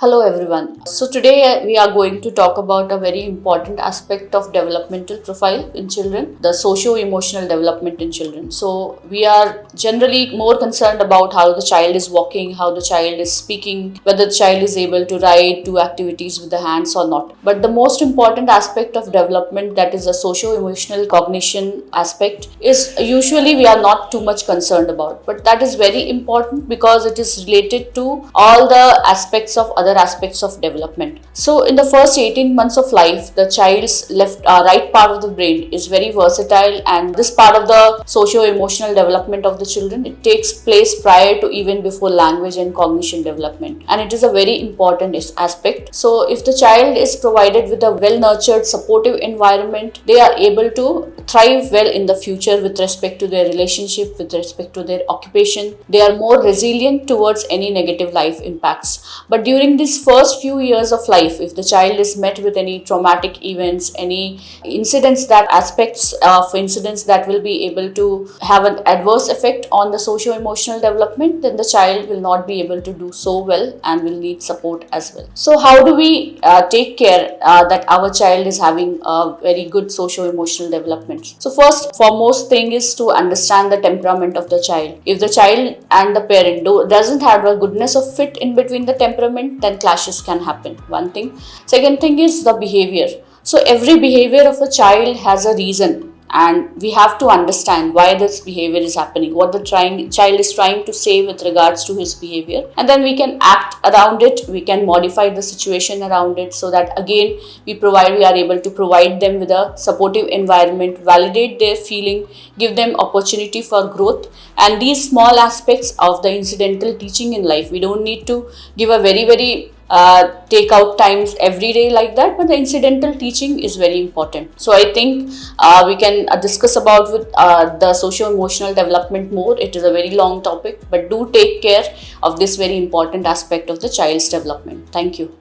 Hello everyone. So today we are going to talk about a very important aspect of developmental profile in children, the socio-emotional development in children. So we are generally more concerned about how the child is walking, how the child is speaking, whether the child is able to write, do activities with the hands or not. But the most important aspect of development, that is the socio-emotional cognition aspect, is usually we are not too much concerned about. But that is very important because it is related to all the aspects of other aspects of development. So in the first 18 months of life, the child's right part of the brain is very versatile, and this part of the socio-emotional development of the children, it takes place prior to even before language and cognition development, and it is a very important aspect. So if the child is provided with a well-nurtured supportive environment, they are able to thrive well in the future with respect to their relationship, with respect to their occupation. They are more resilient towards any negative life impacts. But during these first few years of life, if the child is met with any traumatic events, any incidents, that aspects of incidents that will be able to have an adverse effect on the socio-emotional development, then the child will not be able to do so well and will need support as well. So how do we take care that our child is having a very good socio-emotional development? So first foremost thing is to understand the temperament of the child. If the child and the parent doesn't have a goodness of fit in between the temperament, then clashes can happen. One thing. Second thing is the behavior. So every behavior of a child has a reason, and we have to understand why this behavior is happening, what the child is trying to say with regards to his behavior, and then we can act around it, we can modify the situation around it, so that again we are able to provide them with a supportive environment, validate their feeling, give them opportunity for growth. And these small aspects of the incidental teaching in life, we don't need to give a very take out times every day like that, but the incidental teaching is very important. So I think we can discuss about with the socio-emotional development more. It is a very long topic, but do take care of this very important aspect of the child's development. Thank you.